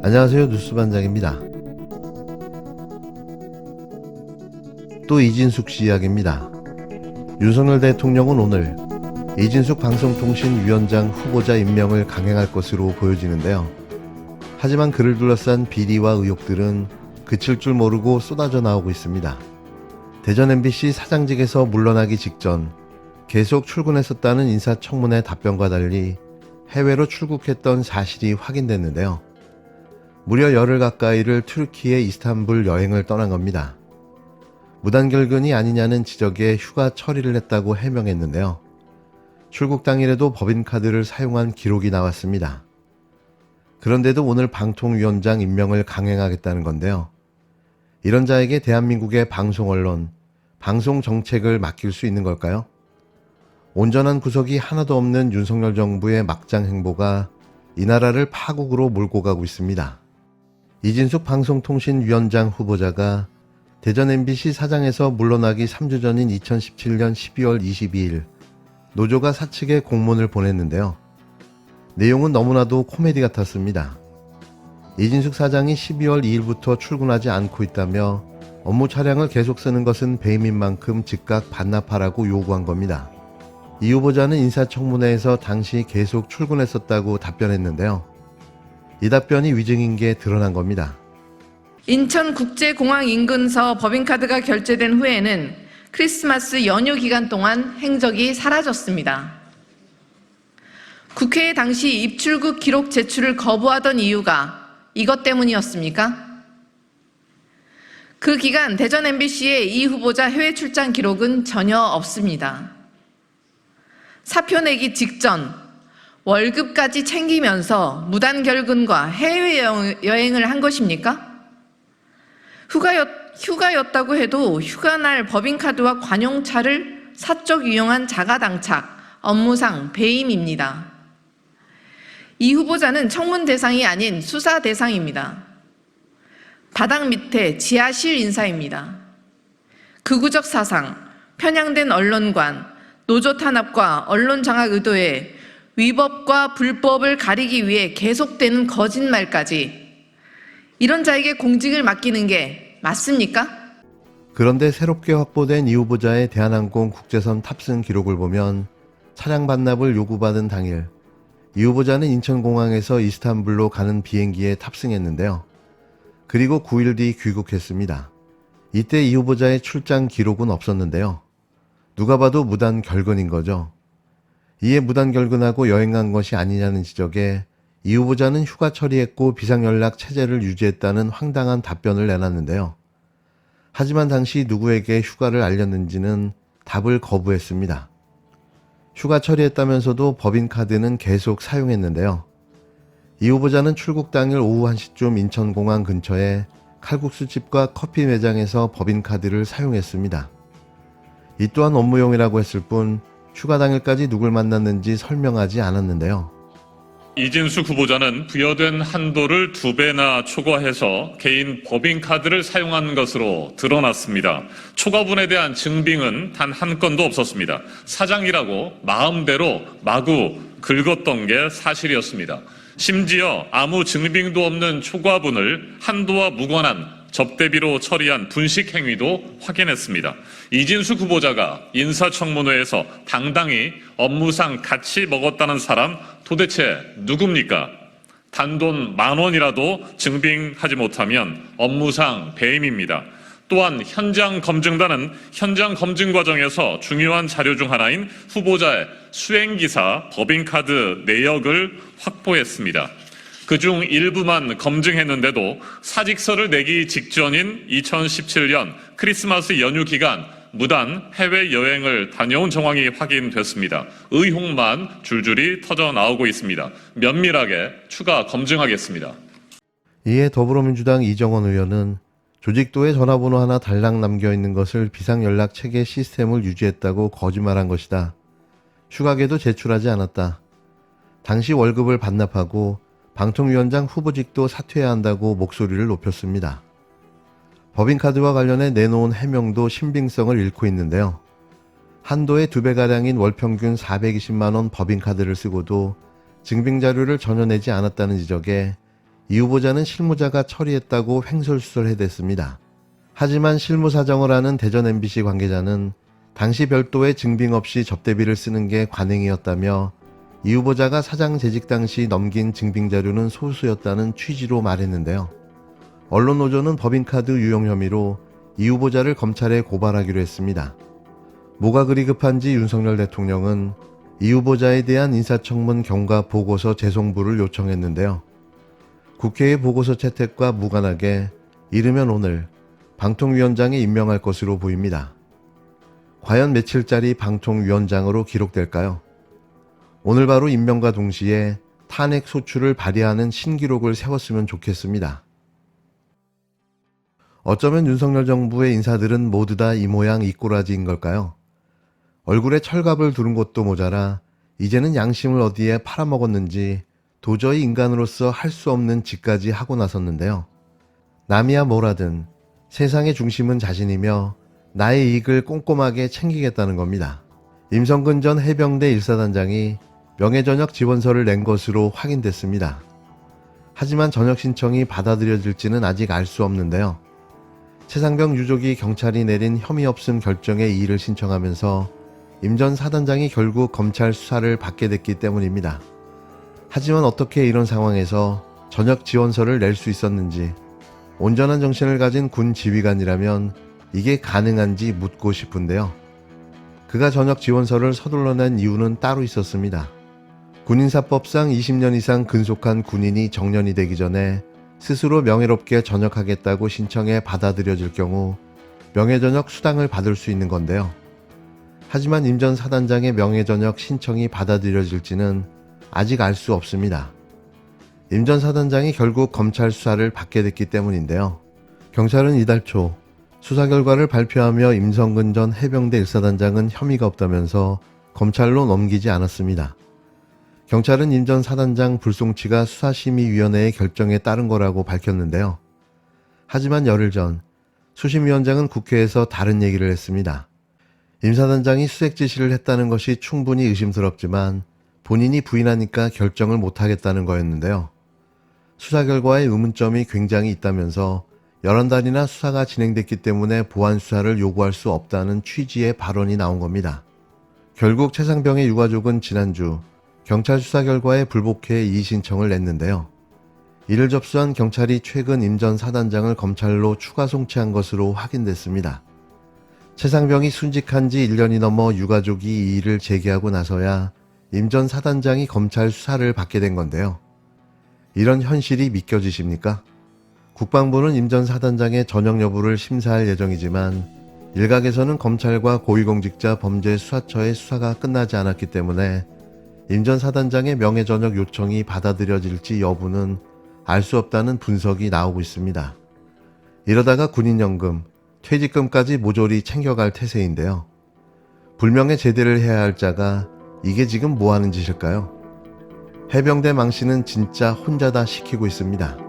안녕하세요, 뉴스반장입니다. 또 이진숙 씨 이야기입니다. 윤석열 대통령은 오늘 이진숙 방송통신위원장 후보자 임명을 강행할 것으로 보여지는데요. 하지만 그를 둘러싼 비리와 의혹들은 그칠 줄 모르고 쏟아져 나오고 있습니다. 대전 MBC 사장직에서 물러나기 직전 계속 출근했었다는 인사청문회 답변과 달리 해외로 출국했던 사실이 확인됐는데요. 무려 열흘 가까이를 튀르키예 이스탄불 여행을 떠난 겁니다. 무단결근이 아니냐는 지적에 휴가 처리를 했다고 해명했는데요. 출국 당일에도 법인카드를 사용한 기록이 나왔습니다. 그런데도 오늘 방통위원장 임명을 강행하겠다는 건데요. 이런 자에게 대한민국의 방송 언론, 방송 정책을 맡길 수 있는 걸까요? 온전한 구석이 하나도 없는 윤석열 정부의 막장 행보가 이 나라를 파국으로 몰고 가고 있습니다. 이진숙 방송통신위원장 후보자가 대전 MBC 사장에서 물러나기 3주 전인 2017년 12월 22일 노조가 사측에 공문을 보냈는데요. 내용은 너무나도 코미디 같았습니다. 이진숙 사장이 12월 2일부터 출근하지 않고 있다며 업무 차량을 계속 쓰는 것은 배임인 만큼 즉각 반납하라고 요구한 겁니다. 이 후보자는 인사청문회에서 당시 계속 출근했었다고 답변했는데요. 이 답변이 위증인 게 드러난 겁니다. 인천국제공항 인근서 법인카드가 결제된 후에는 크리스마스 연휴 기간 동안 행적이 사라졌습니다. 국회에 당시 입출국 기록 제출을 거부하던 이유가 이것 때문이었습니까? 그 기간 대전 MBC의 이 후보자 해외 출장 기록은 전혀 없습니다. 사표 내기 직전 월급까지 챙기면서 무단결근과 해외여행을 한 것입니까? 휴가였다고 해도 휴가날 법인카드와 관용차를 사적 이용한 자가당착, 업무상 배임입니다. 이 후보자는 청문 대상이 아닌 수사 대상입니다. 바닥 밑에 지하실 인사입니다. 극우적 사상, 편향된 언론관, 노조 탄압과 언론 장악 의도에 위법과 불법을 가리기 위해 계속되는 거짓말까지 이런 자에게 공직을 맡기는 게 맞습니까? 그런데 새롭게 확보된 이 후보자의 대한항공 국제선 탑승 기록을 보면 차량 반납을 요구받은 당일 이 후보자는 인천공항에서 이스탄불로 가는 비행기에 탑승했는데요. 그리고 9일 뒤 귀국했습니다. 이때 이 후보자의 출장 기록은 없었는데요. 누가 봐도 무단 결근인 거죠. 이에 무단 결근하고 여행 간 것이 아니냐는 지적에 이 후보자는 휴가 처리했고 비상연락 체제를 유지했다는 황당한 답변을 내놨는데요. 하지만 당시 누구에게 휴가를 알렸는지는 답을 거부했습니다. 휴가 처리했다면서도 법인카드는 계속 사용했는데요. 이 후보자는 출국 당일 오후 1시쯤 인천공항 근처에 칼국수집과 커피 매장에서 법인카드를 사용했습니다. 이 또한 업무용이라고 했을 뿐 휴가 당일까지 누굴 만났는지 설명하지 않았는데요. 이진숙 후보자는 부여된 한도를 2배나 초과해서 개인 법인카드를 사용한 것으로 드러났습니다. 초과분에 대한 증빙은 단 한 건도 없었습니다. 사장이라고 마음대로 마구 긁었던 게 사실이었습니다. 심지어 아무 증빙도 없는 초과분을 한도와 무관한 접대비로 처리한 분식 행위도 확인했습니다. 이진숙 후보자가 인사청문회에서 당당히 업무상 같이 먹었다는 사람 도대체 누굽니까? 단돈 10,000원이라도 증빙하지 못하면 업무상 배임입니다. 또한 현장 검증단은 현장 검증 과정에서 중요한 자료 중 하나인 후보자의 수행기사 법인카드 내역을 확보했습니다. 그중 일부만 검증했는데도 사직서를 내기 직전인 2017년 크리스마스 연휴 기간 무단 해외여행을 다녀온 정황이 확인됐습니다. 의혹만 줄줄이 터져 나오고 있습니다. 면밀하게 추가 검증하겠습니다. 이에 더불어민주당 이정원 의원은 조직도에 전화번호 하나 달랑 남겨있는 것을 비상연락체계 시스템을 유지했다고 거짓말한 것이다. 휴가계도 제출하지 않았다. 당시 월급을 반납하고 방통위원장 후보직도 사퇴해야 한다고 목소리를 높였습니다. 법인카드와 관련해 내놓은 해명도 신빙성을 잃고 있는데요. 한도의 2배가량인 월평균 420만원 법인카드를 쓰고도 증빙자료를 전혀 내지 않았다는 지적에 이 후보자는 실무자가 처리했다고 횡설수설해댔습니다. 하지만 실무 사정을 아는 대전 MBC 관계자는 당시 별도의 증빙 없이 접대비를 쓰는 게 관행이었다며 이 후보자가 사장 재직 당시 넘긴 증빙 자료는 소수였다는 취지로 말했는데요. 언론 노조는 법인카드 유용 혐의로 이 후보자를 검찰에 고발하기로 했습니다. 뭐가 그리 급한지 윤석열 대통령은 이 후보자에 대한 인사청문 경과 보고서 재송부를 요청했는데요. 국회의 보고서 채택과 무관하게 이르면 오늘 방통위원장에 임명할 것으로 보입니다. 과연 며칠짜리 방통위원장으로 기록될까요? 오늘 바로 임명과 동시에 탄핵 소추를 발의하는 신기록을 세웠으면 좋겠습니다. 어쩌면 윤석열 정부의 인사들은 모두 다 이 모양 이 꼬라지인 걸까요? 얼굴에 철갑을 두른 것도 모자라 이제는 양심을 어디에 팔아먹었는지 도저히 인간으로서 할 수 없는 짓까지 하고 나섰는데요. 남이야 뭐라든 세상의 중심은 자신이며 나의 이익을 꼼꼼하게 챙기겠다는 겁니다. 임성근 전 해병대 1사단장이 명예전역 지원서를 낸 것으로 확인됐습니다. 하지만 전역 신청이 받아들여질지는 아직 알 수 없는데요. 최상병 유족이 경찰이 내린 혐의 없음 결정에 이의를 신청하면서 임 전 사단장이 결국 검찰 수사를 받게 됐기 때문입니다. 하지만 어떻게 이런 상황에서 전역 지원서를 낼 수 있었는지, 온전한 정신을 가진 군 지휘관이라면 이게 가능한지 묻고 싶은데요. 그가 전역 지원서를 서둘러 낸 이유는 따로 있었습니다. 군인사법상 20년 이상 근속한 군인이 정년이 되기 전에 스스로 명예롭게 전역하겠다고 신청해 받아들여질 경우 명예전역 수당을 받을 수 있는 건데요. 하지만 임 전 사단장의 명예전역 신청이 받아들여질지는 아직 알 수 없습니다. 임 전 사단장이 결국 검찰 수사를 받게 됐기 때문인데요. 경찰은 이달 초 수사 결과를 발표하며 임성근 전 해병대 1사단장은 혐의가 없다면서 검찰로 넘기지 않았습니다. 경찰은 임 전 사단장 불송치가 수사심의위원회의 결정에 따른 거라고 밝혔는데요. 하지만 열흘 전 수심위원장은 국회에서 다른 얘기를 했습니다. 임 사단장이 수색 지시를 했다는 것이 충분히 의심스럽지만 본인이 부인하니까 결정을 못하겠다는 거였는데요. 수사 결과에 의문점이 굉장히 있다면서 11달이나 수사가 진행됐기 때문에 보완 수사를 요구할 수 없다는 취지의 발언이 나온 겁니다. 결국 최상병의 유가족은 지난주 경찰 수사 결과에 불복해 이의 신청을 냈는데요. 이를 접수한 경찰이 최근 임 전 사단장을 검찰로 추가 송치한 것으로 확인됐습니다. 최상병이 순직한 지 1년이 넘어 유가족이 이의를 제기하고 나서야 임 전 사단장이 검찰 수사를 받게 된 건데요. 이런 현실이 믿겨지십니까? 국방부는 임 전 사단장의 전역 여부를 심사할 예정이지만 일각에서는 검찰과 고위공직자 범죄수사처의 수사가 끝나지 않았기 때문에 임 전 사단장의 명예전역 요청이 받아들여질지 여부는 알 수 없다는 분석이 나오고 있습니다. 이러다가 군인연금, 퇴직금까지 모조리 챙겨갈 태세인데요. 불명예 제대를 해야 할 자가 이게 지금 뭐 하는 짓일까요? 해병대 망신은 진짜 혼자 다 시키고 있습니다.